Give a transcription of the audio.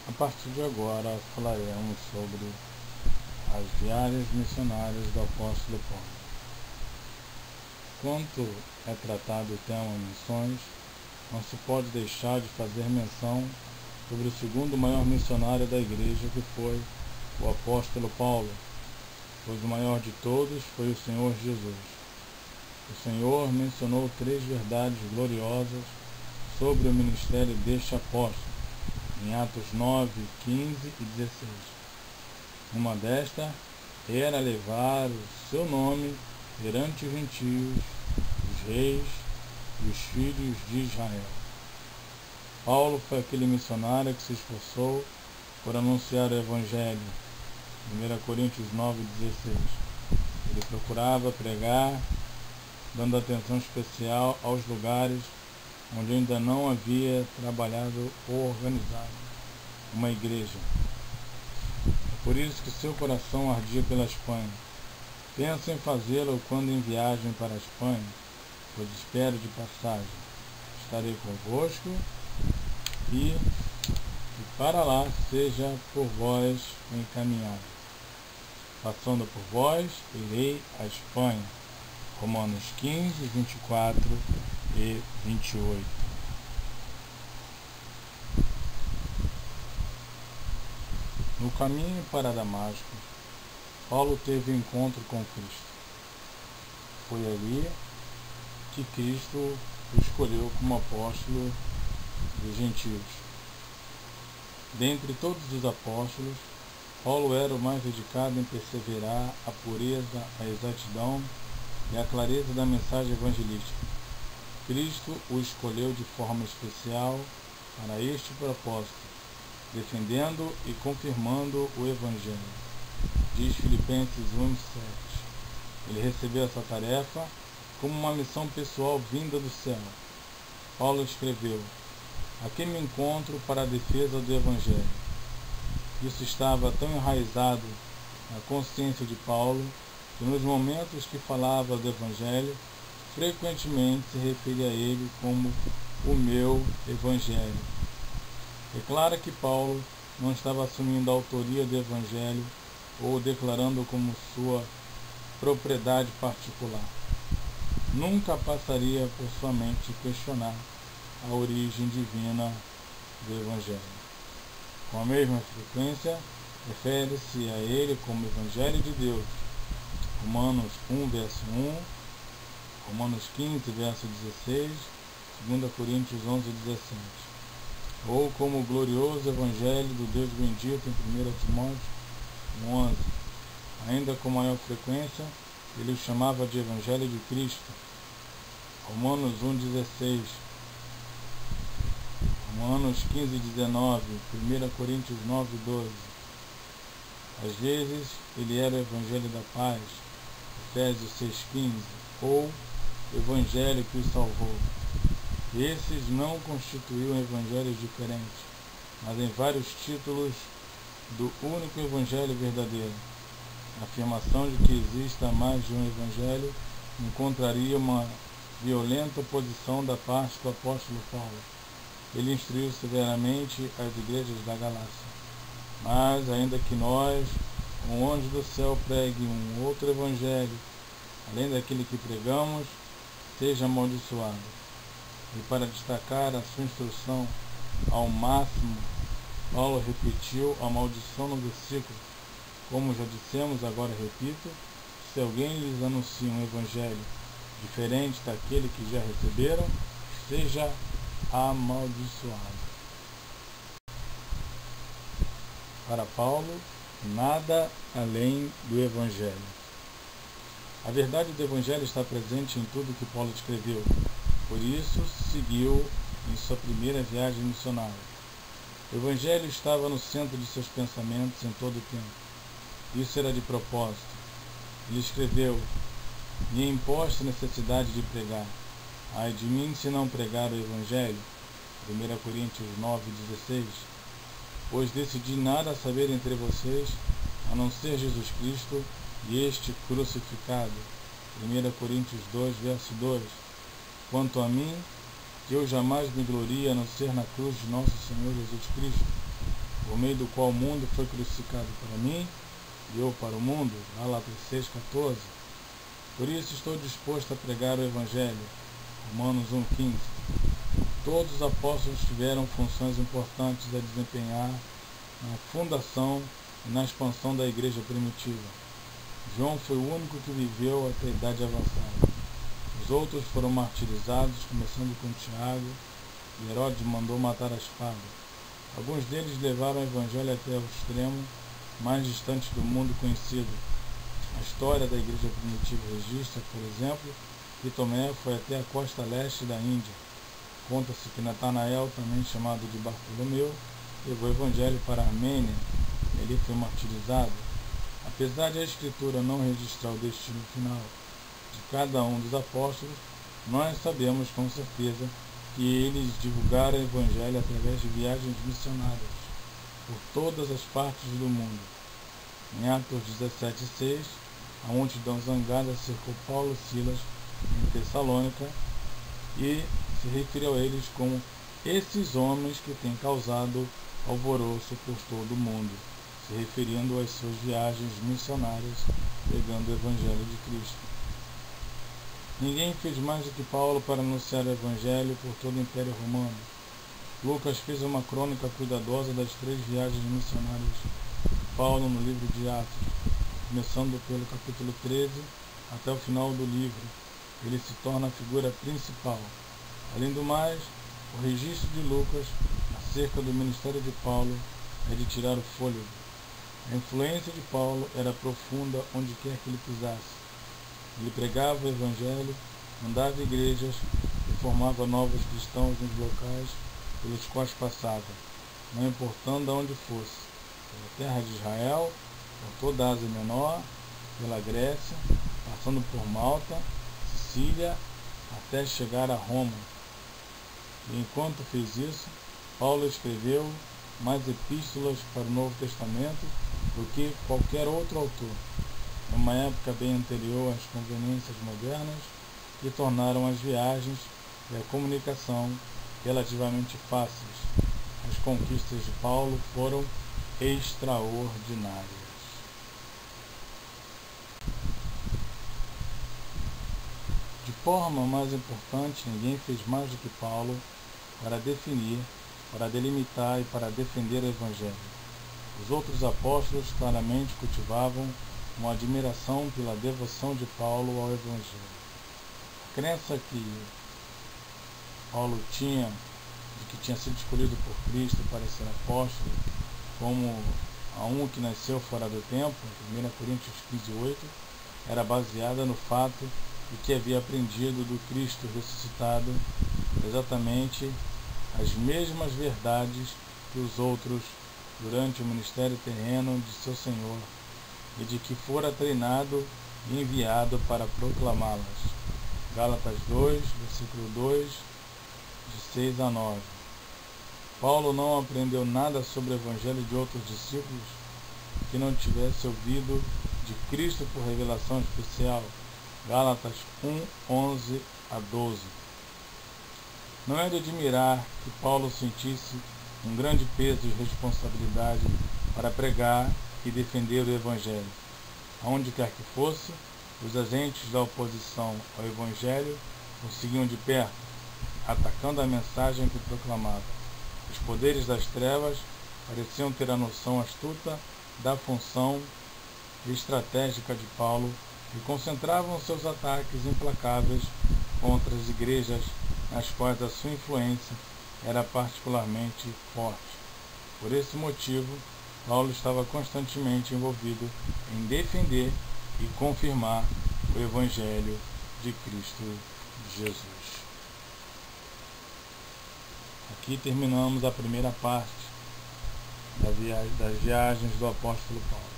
A partir de agora falaremos sobre as viagens missionárias do apóstolo Paulo. Quando é tratado o tema missões, não se pode deixar de fazer menção sobre o segundo maior missionário da igreja, que foi o apóstolo Paulo, pois o maior de todos foi o Senhor Jesus. O Senhor mencionou 3 verdades gloriosas sobre o ministério deste apóstolo, em Atos 9, 15 e 16. Uma destas era levar o seu nome perante os gentios, os reis e os filhos de Israel. Paulo foi aquele missionário que se esforçou por anunciar o Evangelho. 1 Coríntios 9, 16. Ele procurava pregar, dando atenção especial aos lugares onde ainda não havia trabalhado ou organizado uma igreja. É por isso que seu coração ardia pela Espanha. Pensa em fazê-lo quando em viagem para a Espanha, pois espero de passagem. Estarei convosco e para lá seja por vós encaminhado. Passando por vós, irei à Espanha. Romanos 15, 24 e 28. No caminho para Damasco, Paulo teve encontro com Cristo. Foi ali que Cristo o escolheu como apóstolo dos gentios. Dentre todos os apóstolos, Paulo era o mais dedicado em perseverar a pureza, a exatidão e a clareza da mensagem evangelística. Cristo o escolheu de forma especial para este propósito, defendendo e confirmando o Evangelho. Diz Filipenses 1:7. Ele recebeu essa tarefa como uma missão pessoal vinda do céu. Paulo escreveu: aqui me encontro para a defesa do Evangelho. Isso estava tão enraizado na consciência de Paulo que nos momentos que falava do Evangelho, frequentemente se referia a ele como o meu Evangelho. É claro que Paulo não estava assumindo a autoria do Evangelho ou declarando como sua propriedade particular. Nunca passaria por sua mente questionar a origem divina do Evangelho. Com a mesma frequência, refere-se a ele como Evangelho de Deus. Romanos 1, verso 1, Romanos 15, verso 16, 2 Coríntios 11, 17. Ou como o glorioso Evangelho do Deus bendito em 1 Timóteo 11. Ainda com maior frequência, ele o chamava de Evangelho de Cristo. Romanos 1, 16, Romanos 15, 19, 1 Coríntios 9, 12. Às vezes, ele era o Evangelho da paz, Efésios 6,15, ou Evangelho que o salvou. Esses não constituíam evangelhos diferentes, mas em vários títulos do único Evangelho verdadeiro. A afirmação de que exista mais de um Evangelho encontraria uma violenta oposição da parte do apóstolo Paulo. Ele instruiu severamente as igrejas da Galácia. Mas, ainda que nós, um anjo do céu, pregue um outro Evangelho, além daquele que pregamos, seja amaldiçoado. E para destacar a sua instrução ao máximo, Paulo repetiu a maldição no versículo. Como já dissemos, agora repito: se alguém lhes anuncia um Evangelho diferente daquele que já receberam, seja amaldiçoado. Para Paulo, nada além do Evangelho. A verdade do Evangelho está presente em tudo que Paulo escreveu. Por isso, seguiu em sua primeira viagem missionária. O Evangelho estava no centro de seus pensamentos em todo o tempo. Isso era de propósito. Ele escreveu: me é imposta a necessidade de pregar. Ai de mim se não pregar o Evangelho. 1 Coríntios 9, 16. Pois decidi nada saber entre vocês, a não ser Jesus Cristo e este crucificado. 1 Coríntios 2, verso 2. Quanto a mim, que eu jamais me glorie a não ser na cruz de nosso Senhor Jesus Cristo, por meio do qual o mundo foi crucificado para mim e eu para o mundo. Gálatas 6,14. Por isso estou disposto a pregar o Evangelho. Romanos 1,15. Todos os apóstolos tiveram funções importantes a desempenhar na fundação e na expansão da igreja primitiva. João foi o único que viveu até a idade avançada. Os outros foram martirizados, começando com Tiago, e Herodes mandou matar a espada. Alguns deles levaram o Evangelho até o extremo mais distante do mundo conhecido. A história da igreja primitiva registra, por exemplo, que Tomé foi até a costa leste da Índia. Conta-se que Natanael, também chamado de Bartolomeu, levou o Evangelho para a Armênia. Ele foi martirizado. Apesar de a Escritura não registrar o destino final de cada um dos apóstolos, nós sabemos com certeza que eles divulgaram o Evangelho através de viagens missionárias por todas as partes do mundo. Em Atos 17,6, a multidão zangada cercou Paulo e Silas em Tessalônica e se referiu a eles como esses homens que têm causado alvoroço por todo o mundo, se referindo às suas viagens missionárias pregando o Evangelho de Cristo. Ninguém fez mais do que Paulo para anunciar o Evangelho por todo o Império Romano. Lucas fez uma crônica cuidadosa das 3 viagens missionárias de Paulo no livro de Atos, começando pelo capítulo 13 até o final do livro. Ele se torna a figura principal. Além do mais, o registro de Lucas acerca do ministério de Paulo é de tirar o fôlego. A influência de Paulo era profunda onde quer que ele pisasse. Ele pregava o Evangelho, fundava igrejas e formava novos cristãos nos locais pelos quais passava, não importando aonde fosse, pela terra de Israel, por toda a Ásia Menor, pela Grécia, passando por Malta, Sicília, até chegar a Roma. E enquanto fez isso, Paulo escreveu mais epístolas para o Novo Testamento do que qualquer outro autor, em uma época bem anterior às conveniências modernas que tornaram as viagens e a comunicação relativamente fáceis. As conquistas de Paulo foram extraordinárias. De forma mais importante, ninguém fez mais do que Paulo para definir, para delimitar e para defender o Evangelho. Os outros apóstolos claramente cultivavam uma admiração pela devoção de Paulo ao Evangelho. A crença que Paulo tinha de que tinha sido escolhido por Cristo para ser apóstolo, como a um que nasceu fora do tempo, 1 Coríntios 15:8, era baseada no fato de que havia aprendido do Cristo ressuscitado exatamente as mesmas verdades que os outros durante o ministério terreno de seu Senhor, e de que fora treinado e enviado para proclamá-las. Gálatas 2, versículo 2, de 6 a 9. Paulo não aprendeu nada sobre o Evangelho de outros discípulos que não tivesse ouvido de Cristo por revelação especial. Gálatas 1, 11 a 12. Não é de admirar que Paulo sentisse um grande peso e responsabilidade para pregar e defender o Evangelho. Aonde quer que fosse, os agentes da oposição ao Evangelho o seguiam de perto, atacando a mensagem que proclamava. Os poderes das trevas pareciam ter a noção astuta da função estratégica de Paulo e concentravam seus ataques implacáveis contra as igrejas nas quais a sua influência era particularmente forte. Por esse motivo, Paulo estava constantemente envolvido em defender e confirmar o Evangelho de Cristo Jesus. Aqui terminamos a primeira parte das viagens do apóstolo Paulo.